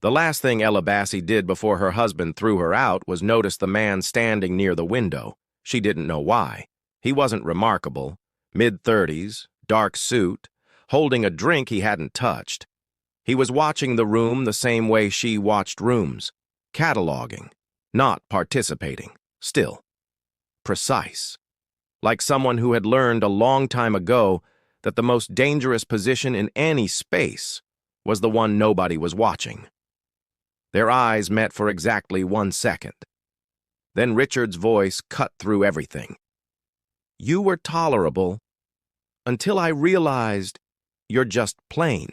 The last thing Ella Bassey did before her husband threw her out was notice the man standing near the window. She didn't know why. He wasn't remarkable. Mid-30s, dark suit, holding a drink he hadn't touched. He was watching the room the same way she watched rooms, cataloging, not participating, still. Precise. Like someone who had learned a long time ago that the most dangerous position in any space was the one nobody was watching. Their eyes met for exactly 1 second. Then Richard's voice cut through everything. You were tolerable until I realized you're just plain.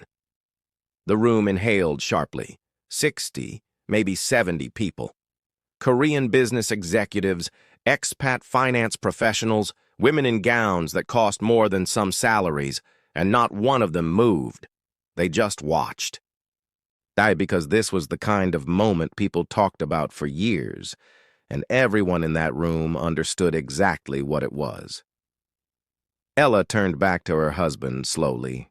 The room inhaled sharply. 60, maybe 70 people. Korean business executives, expat finance professionals, women in gowns that cost more than some salaries, and not one of them moved. They just watched. Because this was the kind of moment people talked about for years, and everyone in that room understood exactly what it was. Ella turned back to her husband slowly.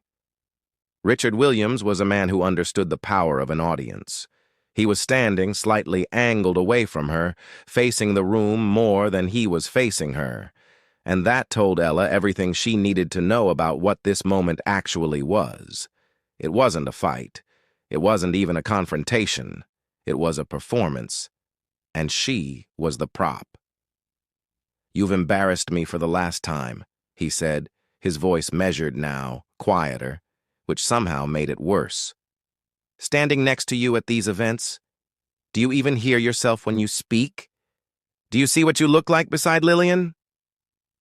Richard Williams was a man who understood the power of an audience. He was standing slightly angled away from her, facing the room more than he was facing her, and that told Ella everything she needed to know about what this moment actually was. It wasn't a fight. It wasn't even a confrontation. It was a performance, and she was the prop. You've embarrassed me for the last time, he said, his voice measured now, quieter, which somehow made it worse. Standing next to you at these events, do you even hear yourself when you speak? Do you see what you look like beside Lillian?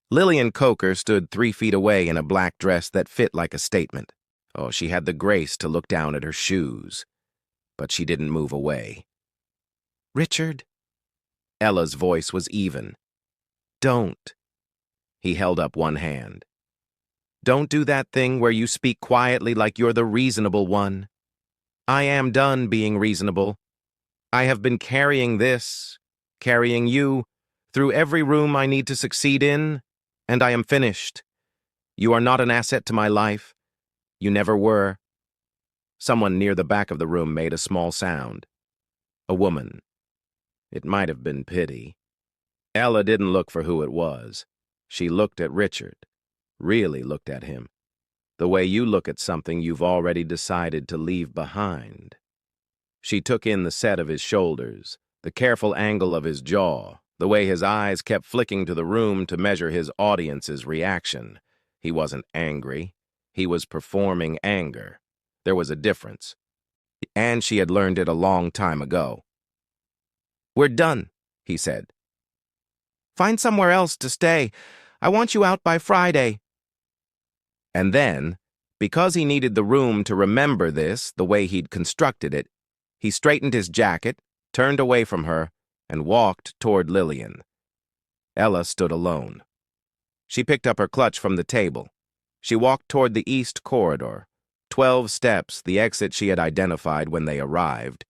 Lillian Coker stood 3 feet away in a black dress that fit like a statement. Oh, she had the grace to look down at her shoes, but she didn't move away. Richard? Ella's voice was even. Don't. He held up one hand. Don't do that thing where you speak quietly like you're the reasonable one. I am done being reasonable. I have been carrying this, carrying you, through every room I need to succeed in, and I am finished. You are not an asset to my life. You never were. Someone near the back of the room made a small sound. A woman. It might have been pity. Ella didn't look for who it was. She looked at Richard. Really looked at him. The way you look at something you've already decided to leave behind. She took in the set of his shoulders, the careful angle of his jaw, the way his eyes kept flicking to the room to measure his audience's reaction. He wasn't angry. He was performing anger. There was a difference. And she had learned it a long time ago. We're done, he said. Find somewhere else to stay. I want you out by Friday. And then, because he needed the room to remember this the way he'd constructed it, he straightened his jacket, turned away from her, and walked toward Lillian. Ella stood alone. She picked up her clutch from the table. She walked toward the east corridor, 12 steps, the exit she had identified when they arrived,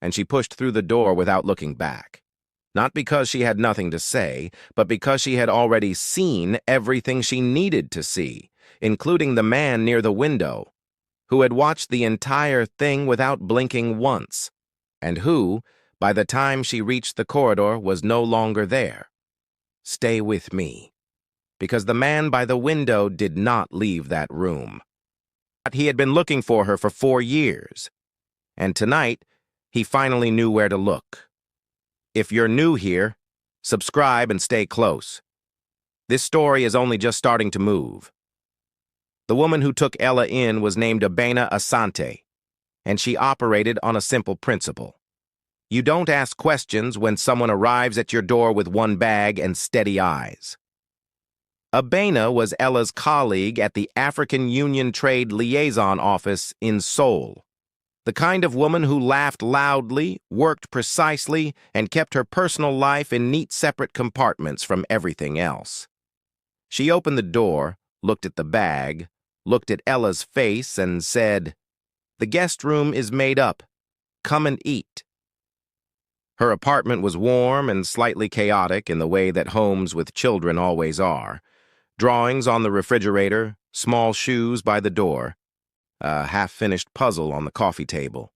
and she pushed through the door without looking back. Not because she had nothing to say, but because she had already seen everything she needed to see, including the man near the window, who had watched the entire thing without blinking once, and who, by the time she reached the corridor, was no longer there. Stay with me. Because the man by the window did not leave that room. He had been looking for her for 4 years, and tonight he finally knew where to look. If you're new here, subscribe and stay close. This story is only just starting to move. The woman who took Ella in was named Abena Asante, and she operated on a simple principle. You don't ask questions when someone arrives at your door with one bag and steady eyes. Abena was Ella's colleague at the African Union Trade Liaison Office in Seoul. The kind of woman who laughed loudly, worked precisely, and kept her personal life in neat separate compartments from everything else. She opened the door, looked at the bag, looked at Ella's face, and said, "The guest room is made up. Come and eat." Her apartment was warm and slightly chaotic in the way that homes with children always are. Drawings on the refrigerator, small shoes by the door, a half-finished puzzle on the coffee table.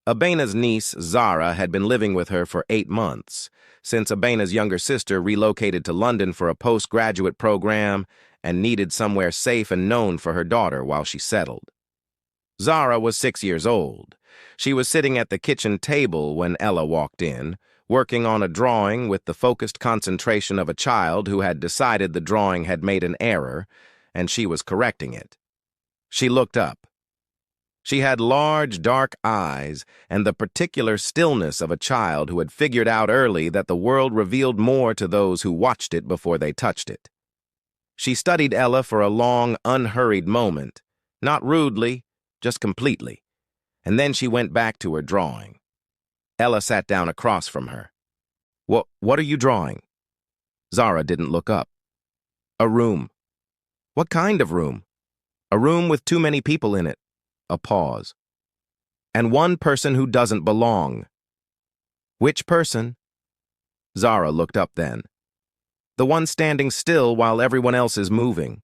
Abena's niece, Zara, had been living with her for 8 months, since Abena's younger sister relocated to London for a postgraduate program and needed somewhere safe and known for her daughter while she settled. Zara was 6 years old. She was sitting at the kitchen table when Ella walked in, working on a drawing with the focused concentration of a child who had decided the drawing had made an error, and she was correcting it. She looked up. She had large, dark eyes and the particular stillness of a child who had figured out early that the world revealed more to those who watched it before they touched it. She studied Ella for a long, unhurried moment, not rudely, just completely, and then she went back to her drawing. Ella sat down across from her. What are you drawing?" Zara didn't look up. "A room." "What kind of room?" "A room with too many people in it." A pause. "And one person who doesn't belong." "Which person?" Zara looked up then. "The one standing still while everyone else is moving."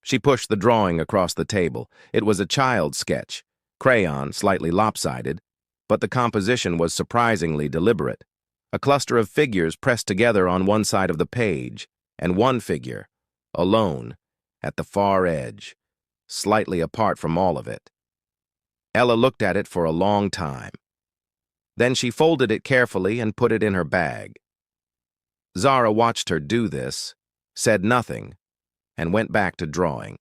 She pushed the drawing across the table. It was a child's sketch, crayon, slightly lopsided, but the composition was surprisingly deliberate. A cluster of figures pressed together on one side of the page, and one figure, alone, at the far edge, slightly apart from all of it. Ella looked at it for a long time. Then she folded it carefully and put it in her bag. Zara watched her do this, said nothing, and went back to drawing.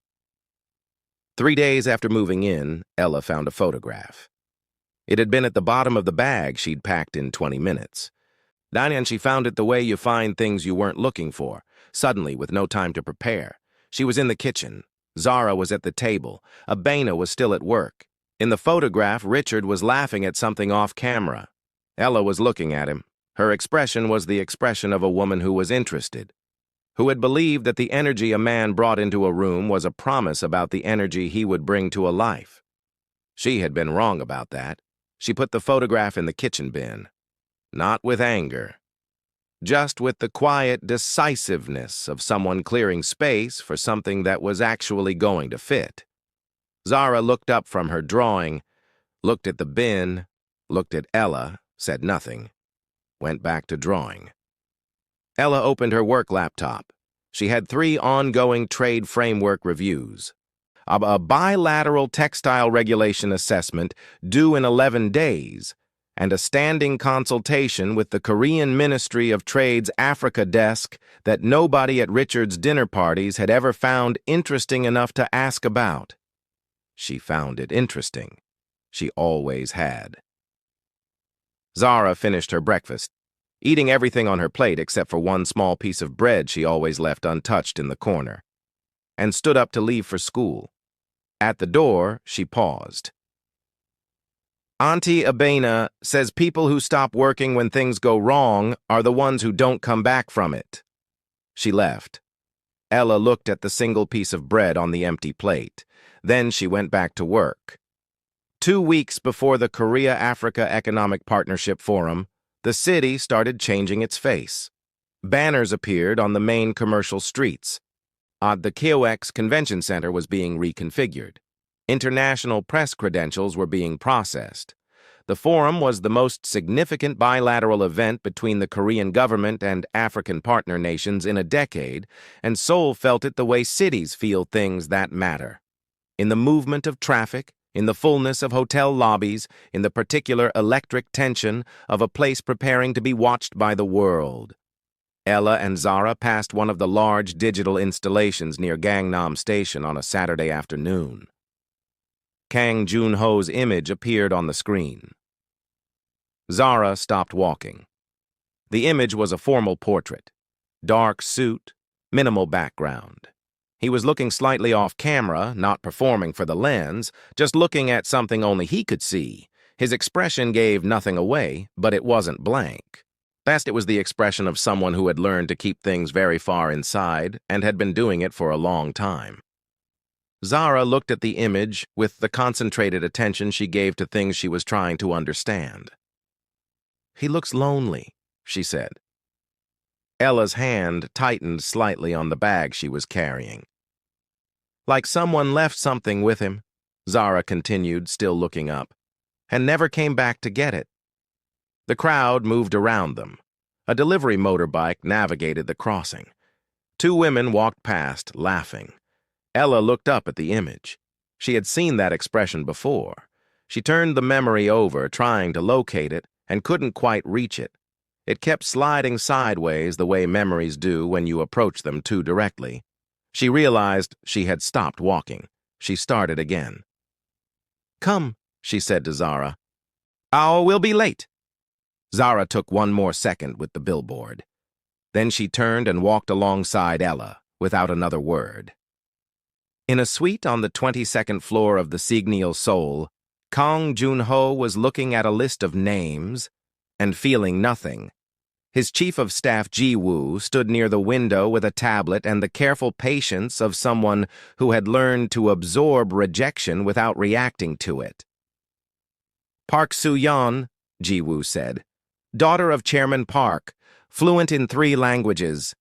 3 days after moving in, Ella found a photograph. It had been at the bottom of the bag she'd packed in 20 minutes. And she found it the way you find things you weren't looking for, suddenly with no time to prepare. She was in the kitchen. Zara was at the table. Abena was still at work. In the photograph, Richard was laughing at something off camera. Ella was looking at him. Her expression was the expression of a woman who was interested, who had believed that the energy a man brought into a room was a promise about the energy he would bring to a life. She had been wrong about that. She put the photograph in the kitchen bin. Not with anger, just with the quiet decisiveness of someone clearing space for something that was actually going to fit. Zara looked up from her drawing, looked at the bin, looked at Ella, said nothing, went back to drawing. Ella opened her work laptop. She had 3 ongoing trade framework reviews. A bilateral textile regulation assessment due in 11 days, and a standing consultation with the Korean Ministry of Trade's Africa desk that nobody at Richard's dinner parties had ever found interesting enough to ask about. She found it interesting. She always had. Zara finished her breakfast, eating everything on her plate except for one small piece of bread she always left untouched in the corner, and stood up to leave for school. At the door, she paused. "Auntie Abena says people who stop working when things go wrong are the ones who don't come back from it." She left. Ella looked at the single piece of bread on the empty plate. Then she went back to work. 2 weeks before the Korea-Africa Economic Partnership Forum, the city started changing its face. Banners appeared on the main commercial streets. The KOX Convention Center was being reconfigured. International press credentials were being processed. The forum was the most significant bilateral event between the Korean government and African partner nations in a decade, and Seoul felt it the way cities feel things that matter. In the movement of traffic, in the fullness of hotel lobbies, in the particular electric tension of a place preparing to be watched by the world. Ella and Zara passed one of the large digital installations near Gangnam Station on a Saturday afternoon. Kang Joon-ho's image appeared on the screen. Zara stopped walking. The image was a formal portrait. Dark suit, minimal background. He was looking slightly off camera, not performing for the lens, just looking at something only he could see. His expression gave nothing away, but it wasn't blank. Best it was the expression of someone who had learned to keep things very far inside and had been doing it for a long time. Zara looked at the image with the concentrated attention she gave to things she was trying to understand. "He looks lonely," she said. Ella's hand tightened slightly on the bag she was carrying. "Like someone left something with him," Zara continued, still looking up. and never came back to get it. The crowd moved around them. A delivery motorbike navigated the crossing. Two women walked past, laughing. Ella looked up at the image. She had seen that expression before. She turned the memory over, trying to locate it, and couldn't quite reach it. It kept sliding sideways the way memories do when you approach them too directly. She realized she had stopped walking. She started again. "Come," she said to Zara. "Oh, we'll be late." Zara took one more second with the billboard. Then she turned and walked alongside Ella, without another word. In a suite on the 22nd floor of the Signal Seoul, Kang Joon-ho was looking at a list of names and feeling nothing. His chief of staff, Ji-woo, stood near the window with a tablet and the careful patience of someone who had learned to absorb rejection without reacting to it. "Park Soo-yeon," Ji-woo said, "daughter of Chairman Park, fluent in 3 languages.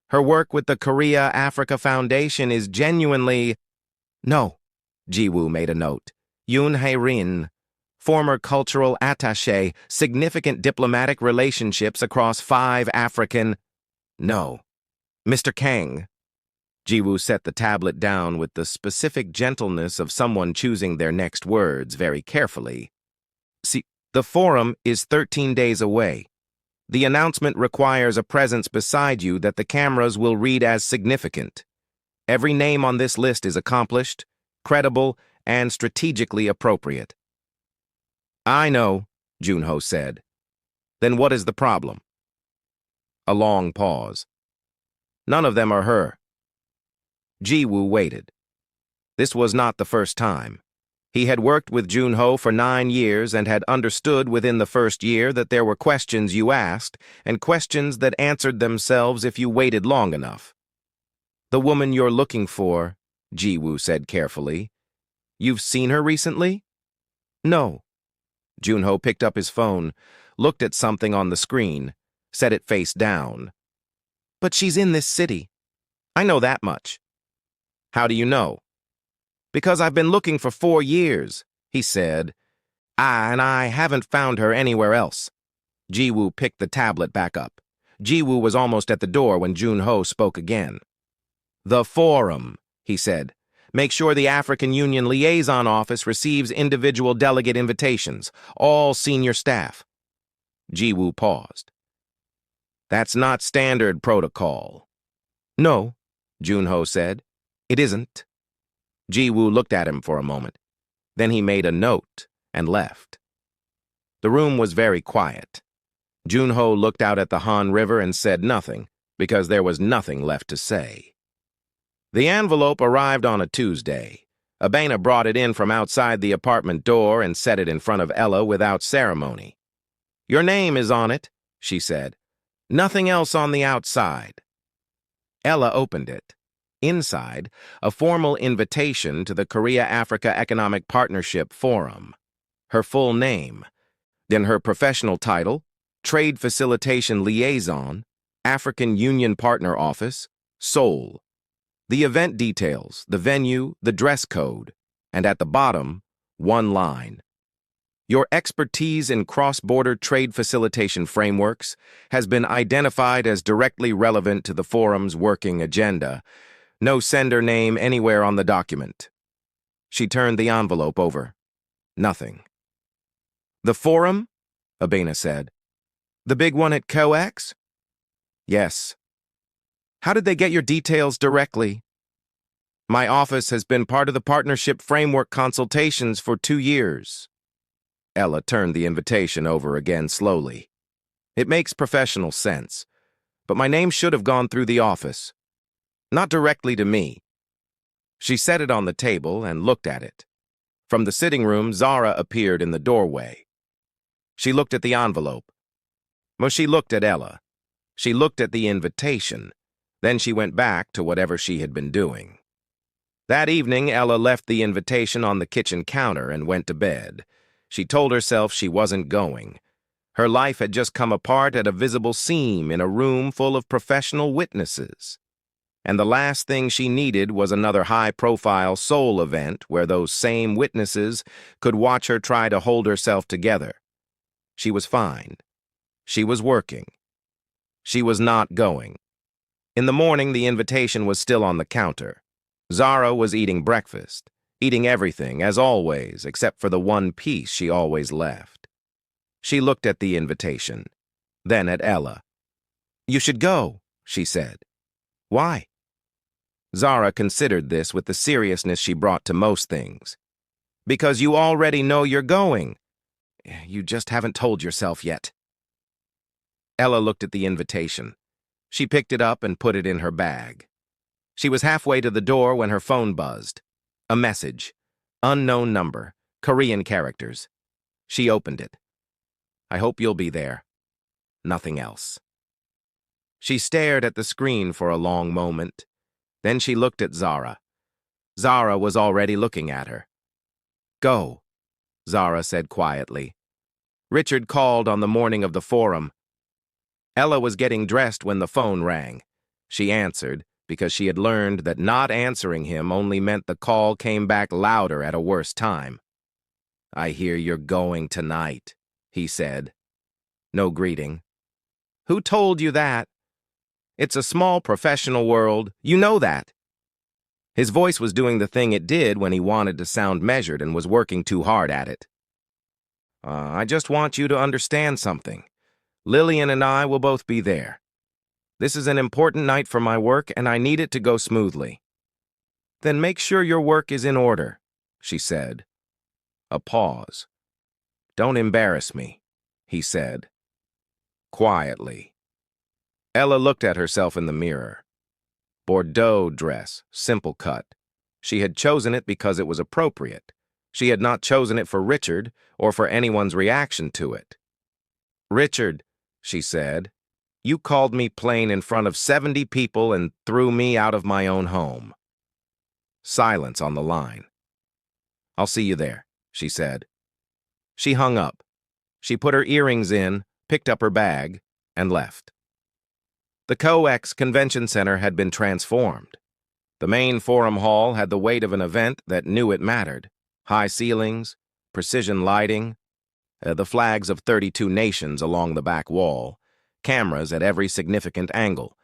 Her work with the Korea-Africa Foundation is genuinely—" "No," Ji-woo made a note. "Yoon Hae-rin, former cultural attaché, significant diplomatic relationships across 5 African—" "No." "Mr. Kang." Ji-woo set the tablet down with the specific gentleness of someone choosing their next words very carefully. "See, the forum is 13 days away. The announcement requires a presence beside you that the cameras will read as significant. Every name on this list is accomplished, credible, and strategically appropriate." "I know," Joon-ho said. "Then what is the problem?" A long pause. "None of them are her." Ji-woo waited. This was not the first time. He had worked with Joon-ho for 9 years and had understood within the first year that there were questions you asked and questions that answered themselves if you waited long enough. "The woman you're looking for," Ji-woo said carefully. "You've seen her recently?" "No." Joon-ho picked up his phone, looked at something on the screen, set it face down. "But she's in this city. I know that much." "How do you know?" "Because I've been looking for 4 years, he said. I haven't found her anywhere else." Ji-woo picked the tablet back up. Ji-woo was almost at the door when Joon-ho spoke again. "The forum," he said. "Make sure the African Union Liaison Office receives individual delegate invitations, all senior staff." Ji-woo paused. "That's not standard protocol." "No," Joon-ho said. "It isn't." Ji-woo looked at him for a moment. Then he made a note and left. The room was very quiet. Joon-ho looked out at the Han River and said nothing, because there was nothing left to say. The envelope arrived on a Tuesday. Abena brought it in from outside the apartment door and set it in front of Ella without ceremony. "Your name is on it," she said. "Nothing else on the outside." Ella opened it. Inside, a formal invitation to the Korea-Africa Economic Partnership Forum. Her full name. Then her professional title, Trade Facilitation Liaison, African Union Partner Office, Seoul. The event details, the venue, the dress code, and at the bottom, one line. "Your expertise in cross-border trade facilitation frameworks has been identified as directly relevant to the forum's working agenda. No sender name anywhere on the document." She turned the envelope over. Nothing. "The forum?" Abena said. "The big one at COEX?" "Yes." "How did they get your details directly?" "My office has been part of the partnership framework consultations for 2 years. Ella turned the invitation over again slowly. "It makes professional sense, but my name should have gone through the office. Not directly to me." She set it on the table and looked at it. From the sitting room, Zara appeared in the doorway. She looked at the envelope. Well, she looked at Ella. She looked at the invitation. Then she went back to whatever she had been doing. That evening, Ella left the invitation on the kitchen counter and went to bed. She told herself she wasn't going. Her life had just come apart at a visible seam in a room full of professional witnesses. and the last thing she needed was another high-profile Seoul event where those same witnesses could watch her try to hold herself together. She was fine. She was working. She was not going. In the morning, the invitation was still on the counter. Zara was eating breakfast, eating everything, as always, except for the one piece she always left. She looked at the invitation, then at Ella. "You should go," she said. "Why?" Zara considered this with the seriousness she brought to most things. "Because you already know you're going. You just haven't told yourself yet." Ella looked at the invitation. She picked it up and put it in her bag. She was halfway to the door when her phone buzzed. A message. Unknown number. Korean characters. She opened it. "I hope you'll be there." Nothing else. She stared at the screen for a long moment. Then she looked at Zara. Zara was already looking at her. "Go," Zara said quietly. Richard called on the morning of the forum. Ella was getting dressed when the phone rang. She answered, because she had learned that not answering him only meant the call came back louder at a worse time. "I hear you're going tonight," he said. No greeting. "Who told you that? It's a small professional world. You know that." His voice was doing the thing it did when he wanted to sound measured and was working too hard at it. I just want you to understand something. Lillian and I will both be there. This is an important night for my work, and I need it to go smoothly." "Then make sure your work is in order," she said. A pause. "Don't embarrass me," he said. Quietly. Ella looked at herself in the mirror. Bordeaux dress, simple cut. She had chosen it because it was appropriate. She had not chosen it for Richard or for anyone's reaction to it. "Richard," she said, "you called me plain in front of 70 people and threw me out of my own home." Silence on the line. "I'll see you there," she said. She hung up. She put her earrings in, picked up her bag, and left. The COEX Convention Center had been transformed. The main forum hall had the weight of an event that knew it mattered. High ceilings, precision lighting, the flags of 32 nations along the back wall, cameras at every significant angle,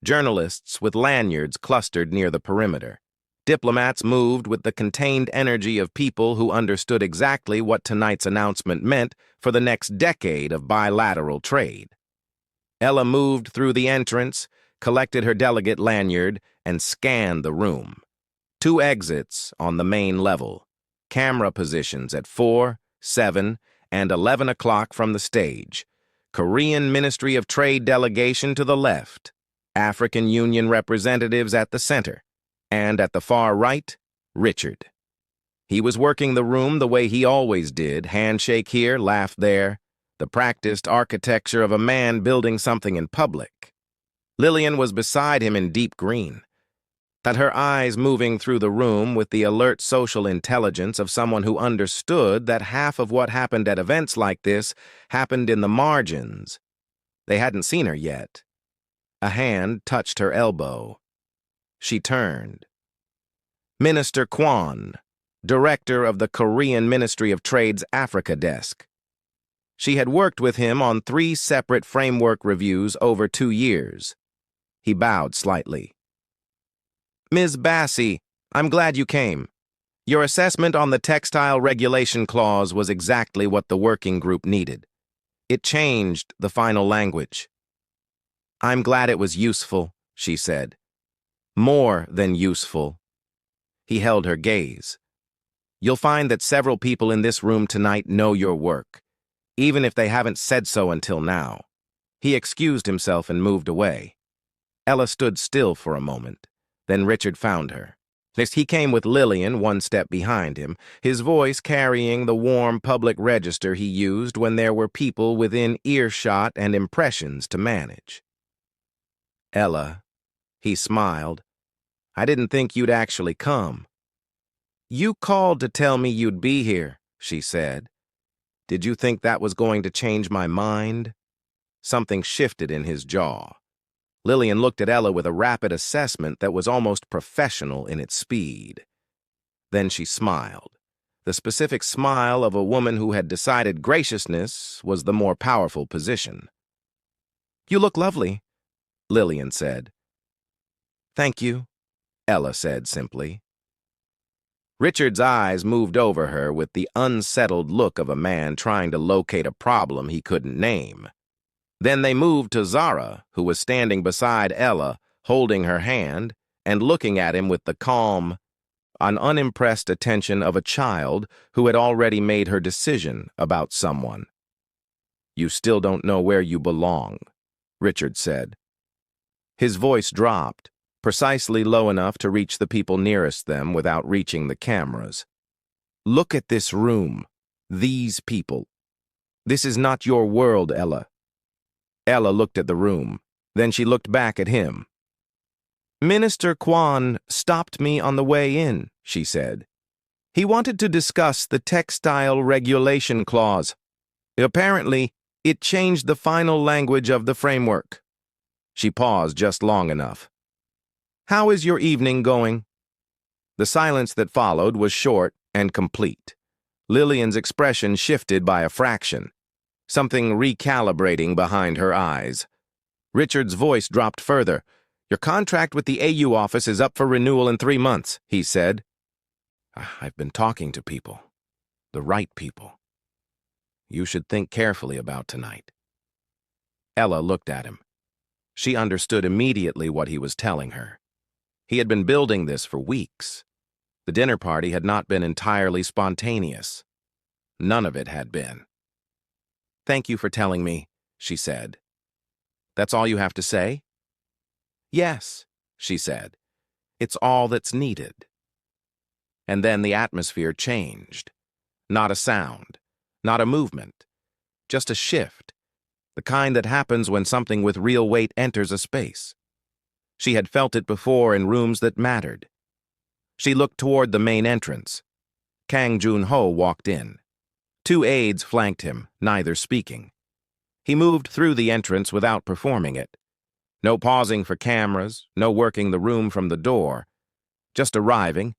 journalists with lanyards clustered near the perimeter. Diplomats moved with the contained energy of people who understood exactly what tonight's announcement meant for the next decade of bilateral trade. Ella moved through the entrance, collected her delegate lanyard, and scanned the room. 2 exits on the main level, camera positions at 4, 7, and 11 o'clock from the stage. Korean Ministry of Trade delegation to the left, African Union representatives at the center, and at the far right, Richard. He was working the room the way he always did, handshake here, laugh there, the practiced architecture of a man building something in public. Lillian was beside him in deep green, her eyes moving through the room with the alert social intelligence of someone who understood that half of what happened at events like this happened in the margins. They hadn't seen her yet. A hand touched her elbow. She turned. Minister Kwon, director of the Korean Ministry of Trade's Africa desk. She had worked with him on 3 separate framework reviews over 2 years. He bowed slightly. "Ms. Bassey, I'm glad you came. Your assessment on the textile regulation clause was exactly what the working group needed. It changed the final language." "I'm glad it was useful," she said. "More than useful." He held her gaze. "You'll find that several people in this room tonight know your work, even if they haven't said so until now." He excused himself and moved away. Ella stood still for a moment. Then Richard found her. He came with Lillian 1 step behind him, his voice carrying the warm public register he used when there were people within earshot and impressions to manage. "Ella," he smiled, "I didn't think you'd actually come." "You called to tell me you'd be here," she said. "Did you think that was going to change my mind?" Something shifted in his jaw. Lillian looked at Ella with a rapid assessment that was almost professional in its speed. Then she smiled. The specific smile of a woman who had decided graciousness was the more powerful position. "You look lovely," Lillian said. "Thank you," Ella said simply. Richard's eyes moved over her with the unsettled look of a man trying to locate a problem he couldn't name. Then they moved to Zara, who was standing beside Ella, holding her hand, and looking at him with the calm, unimpressed attention of a child who had already made her decision about someone. "You still don't know where you belong," Richard said. His voice dropped, precisely low enough to reach the people nearest them without reaching the cameras. "Look at this room. These people. This is not your world, Ella." Ella looked at the room. Then she looked back at him. "Minister Kwan stopped me on the way in," she said. "He wanted to discuss the textile regulation clause. Apparently, it changed the final language of the framework." She paused just long enough. "How is your evening going?" The silence that followed was short and complete. Lillian's expression shifted by a fraction, something recalibrating behind her eyes. Richard's voice dropped further. "Your contract with the AU office is up for renewal in 3 months," he said. "I've been talking to people. The right people. You should think carefully about tonight." Ella looked at him. She understood immediately what he was telling her. He had been building this for weeks. The dinner party had not been entirely spontaneous. None of it had been. "Thank you for telling me," she said. "That's all you have to say?" "Yes," she said. "It's all that's needed." And then the atmosphere changed. Not a sound, not a movement, just a shift, the kind that happens when something with real weight enters a space. She had felt it before in rooms that mattered. She looked toward the main entrance. Kang Joon-ho walked in. 2 aides flanked him, neither speaking. He moved through the entrance without performing it. No pausing for cameras, no working the room from the door. Just arriving,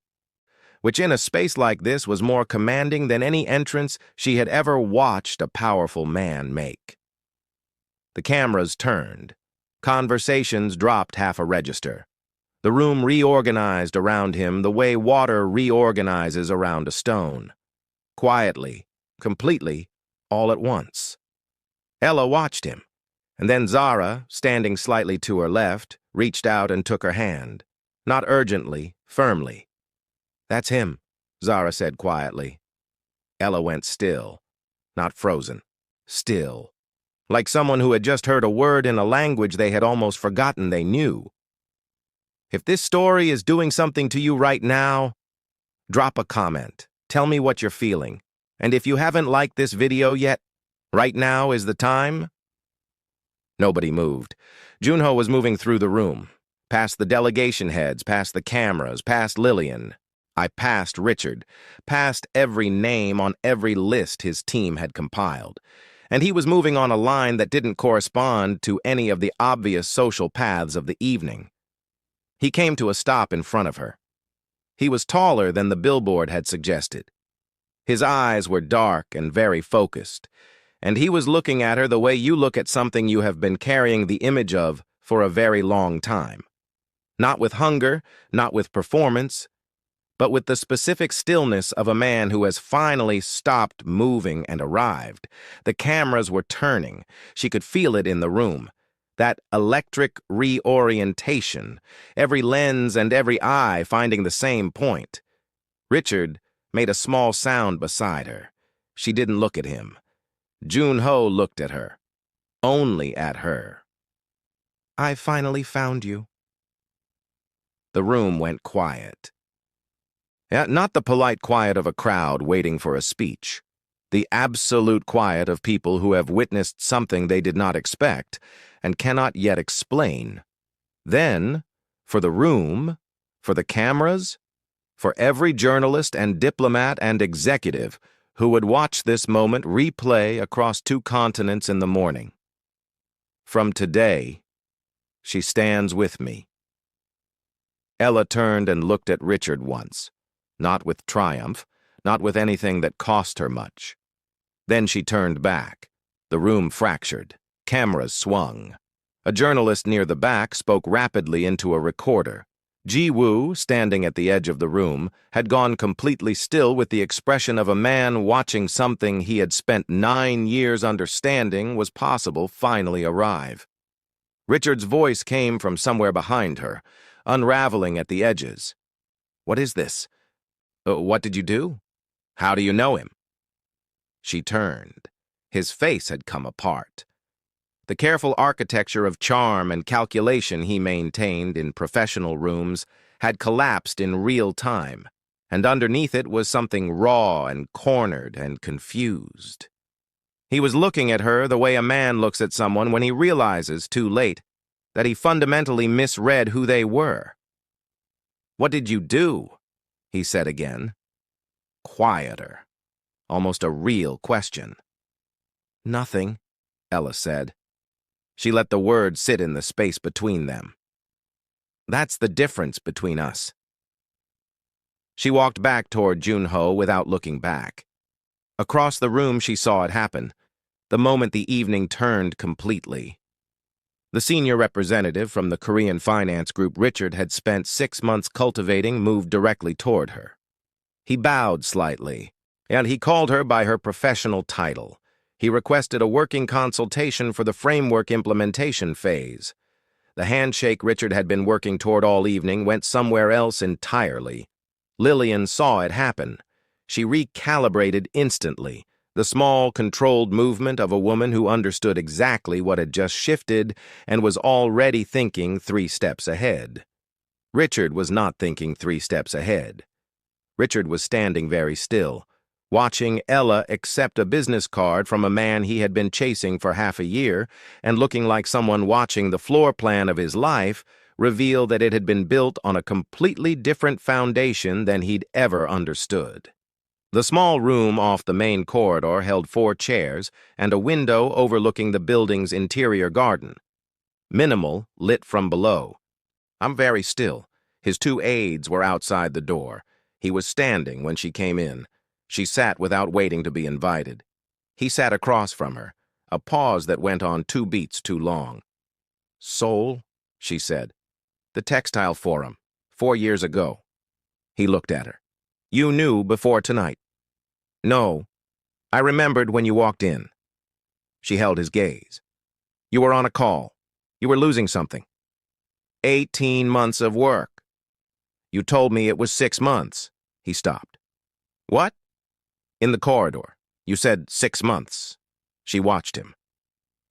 which in a space like this was more commanding than any entrance she had ever watched a powerful man make. The cameras turned. Conversations dropped half a register. The room reorganized around him the way water reorganizes around a stone. Quietly, completely, all at once. Ella watched him, and then Zara, standing slightly to her left, reached out and took her hand. Not urgently, firmly. "That's him," Zara said quietly. Ella went still. Not frozen. Still. Like someone who had just heard a word in a language they had almost forgotten they knew. If this story is doing something to you right now, drop a comment. Tell me what you're feeling. And if you haven't liked this video yet, right now is the time. Nobody moved. Joon-ho was moving through the room, past the delegation heads, past the cameras, past Lillian. I passed Richard, past every name on every list his team had compiled. And he was moving on a line that didn't correspond to any of the obvious social paths of the evening. He came to a stop in front of her. He was taller than the billboard had suggested. His eyes were dark and very focused, and he was looking at her the way you look at something you have been carrying the image of for a very long time. Not with hunger, not with performance, but with the specific stillness of a man who has finally stopped moving and arrived. The cameras were turning. She could feel it in the room. That electric reorientation, every lens and every eye finding the same point. Richard made a small sound beside her. She didn't look at him. Joon-ho looked at her. Only at her. "I finally found you." The room went quiet. Not the polite quiet of a crowd waiting for a speech. The absolute quiet of people who have witnessed something they did not expect and cannot yet explain. Then, for the room, for the cameras, for every journalist and diplomat and executive who would watch this moment replay across 2 continents in the morning. From today, She stands with me. Ella turned and looked at Richard once, not with triumph, not with anything that cost her much. Then she turned back. The room fractured. Cameras swung. A journalist near the back spoke rapidly into a recorder. Ji-woo, standing at the edge of the room, had gone completely still with the expression of a man watching something he had spent 9 years understanding was possible finally arrive. Richard's voice came from somewhere behind her, unraveling at the edges. "What is this? What did you do? How do you know him?" She turned. His face had come apart. The careful architecture of charm and calculation he maintained in professional rooms had collapsed in real time, and underneath it was something raw and cornered and confused. He was looking at her the way a man looks at someone when he realizes, too late, that he fundamentally misread who they were. "What did you do?" he said again. Quieter. Almost a real question. "Nothing," Ella said. She let the word sit in the space between them. "That's the difference between us." She walked back toward Joon-ho without looking back. Across the room she saw it happen, the moment the evening turned completely. The senior representative from the Korean finance group Richard had spent 6 months cultivating moved directly toward her. He bowed slightly, and he called her by her professional title. He requested a working consultation for the framework implementation phase. The handshake Richard had been working toward all evening went somewhere else entirely. Lillian saw it happen. She recalibrated instantly, the small, controlled movement of a woman who understood exactly what had just shifted and was already thinking 3 steps ahead. Richard was not thinking 3 steps ahead. Richard was standing very still, watching Ella accept a business card from a man he had been chasing for half a year, and looking like someone watching the floor plan of his life reveal that it had been built on a completely different foundation than he'd ever understood. The small room off the main corridor held 4 chairs and a window overlooking the building's interior garden. Minimal, lit from below. I'm very still. His 2 aides were outside the door. He was standing when she came in. She sat without waiting to be invited. He sat across from her, a pause that went on 2 beats too long. "Seoul," she said. "The textile forum, 4 years ago." He looked at her. "You knew before tonight?" "No. I remembered when you walked in." She held his gaze. "You were on a call. You were losing something." 18 months of work. "You told me it was 6 months. He stopped. "What?" "In the corridor. You said 6 months. She watched him.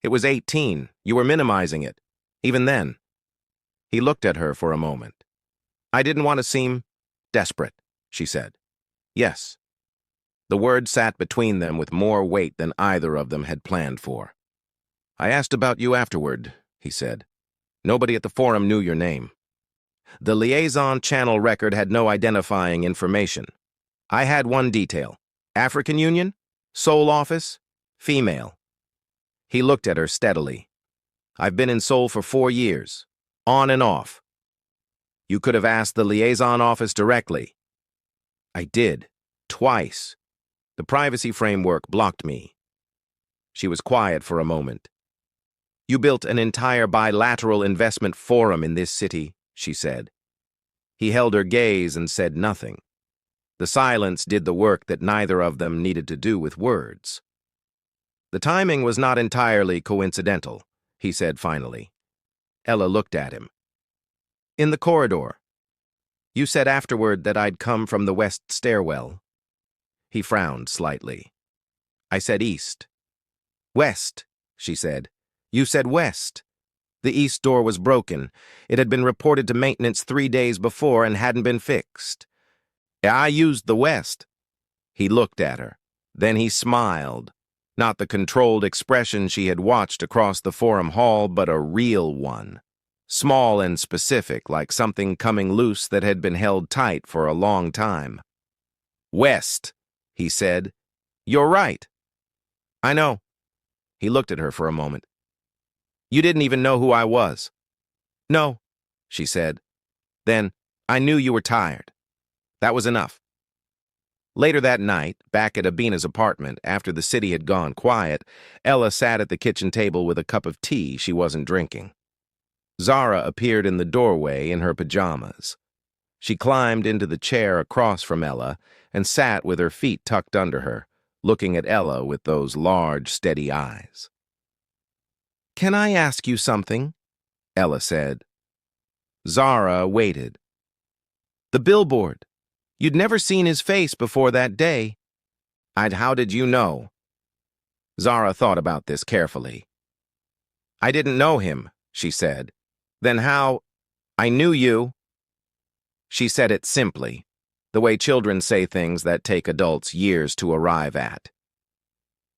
"It was 18. You were minimizing it. Even then." He looked at her for a moment. "I didn't want to seem desperate," she said. "Yes." The word sat between them with more weight than either of them had planned for. "I asked about you afterward," he said. "Nobody at the forum knew your name. The liaison channel record had no identifying information. I had one detail. African Union? Seoul office? Female." He looked at her steadily. "I've been in Seoul for 4 years. On and off." "You could have asked the liaison office directly." "I did. Twice. The privacy framework blocked me." She was quiet for a moment. "You built an entire bilateral investment forum in this city," she said. He held her gaze and said nothing. The silence did the work that neither of them needed to do with words. "The timing was not entirely coincidental," he said finally. Ella looked at him. "In the corridor. You said afterward that I'd come from the west stairwell." He frowned slightly. "I said east." "West," she said. "You said west. The east door was broken. It had been reported to maintenance 3 days before and hadn't been fixed. I used the west." He looked at her. Then he smiled. Not the controlled expression she had watched across the forum hall, but a real one. Small and specific, like something coming loose that had been held tight for a long time. "West," he said. "You're right." "I know." He looked at her for a moment. "You didn't even know who I was." No, she said. Then, I knew you were tired. That was enough. Later that night, back at Abina's apartment, after the city had gone quiet, Ella sat at the kitchen table with a cup of tea she wasn't drinking. Zara appeared in the doorway in her pajamas. She climbed into the chair across from Ella and sat with her feet tucked under her, looking at Ella with those large, steady eyes. "Can I ask you something?" Ella said. Zara waited. "The billboard. You'd never seen his face before that day." How did you know?" Zara thought about this carefully. "I didn't know him," she said. "Then how—" "I knew you." She said it simply, the way children say things that take adults years to arrive at.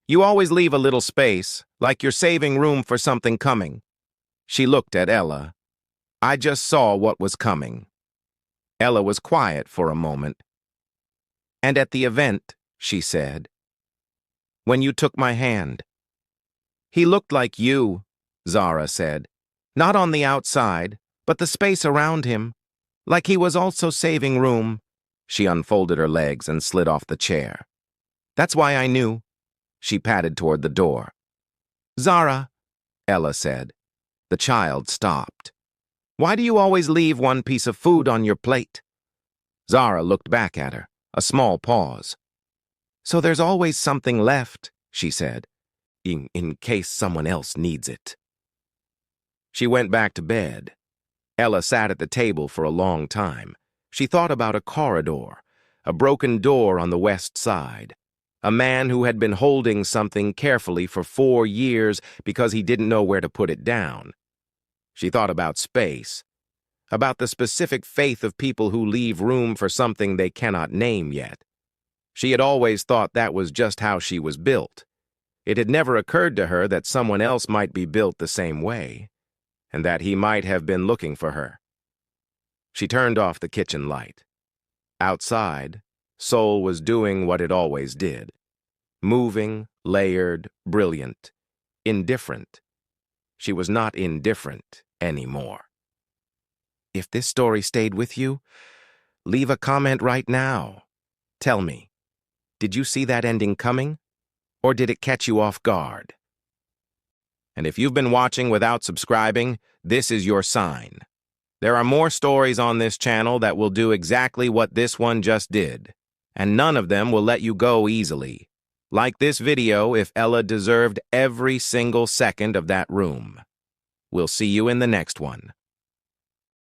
"You always leave a little space, like you're saving room for something coming." She looked at Ella. "I just saw what was coming." Ella was quiet for a moment. "And at the event," she said, "when you took my hand." "He looked like you," Zara said. "Not on the outside, but the space around him. Like he was also saving room." She unfolded her legs and slid off the chair. "That's why I knew." She patted toward the door. "Zara," Ella said. The child stopped. "Why do you always leave one piece of food on your plate?" Zara looked back at her, a small pause. "So there's always something left," she said, in case someone else needs it." She went back to bed. Ella sat at the table for a long time. She thought about a corridor, a broken door on the west side, a man who had been holding something carefully for 4 years because he didn't know where to put it down. She thought about space, about the specific faith of people who leave room for something they cannot name yet. She had always thought that was just how she was built. It had never occurred to her that someone else might be built the same way, and that he might have been looking for her. She turned off the kitchen light. Outside, Seoul was doing what it always did. Moving, layered, brilliant, indifferent. She was not indifferent anymore. If this story stayed with you, leave a comment right now. Tell me, did you see that ending coming? Or did it catch you off guard? And if you've been watching without subscribing, this is your sign. There are more stories on this channel that will do exactly what this one just did, and none of them will let you go easily. Like this video if Ella deserved every single second of that room. We'll see you in the next one.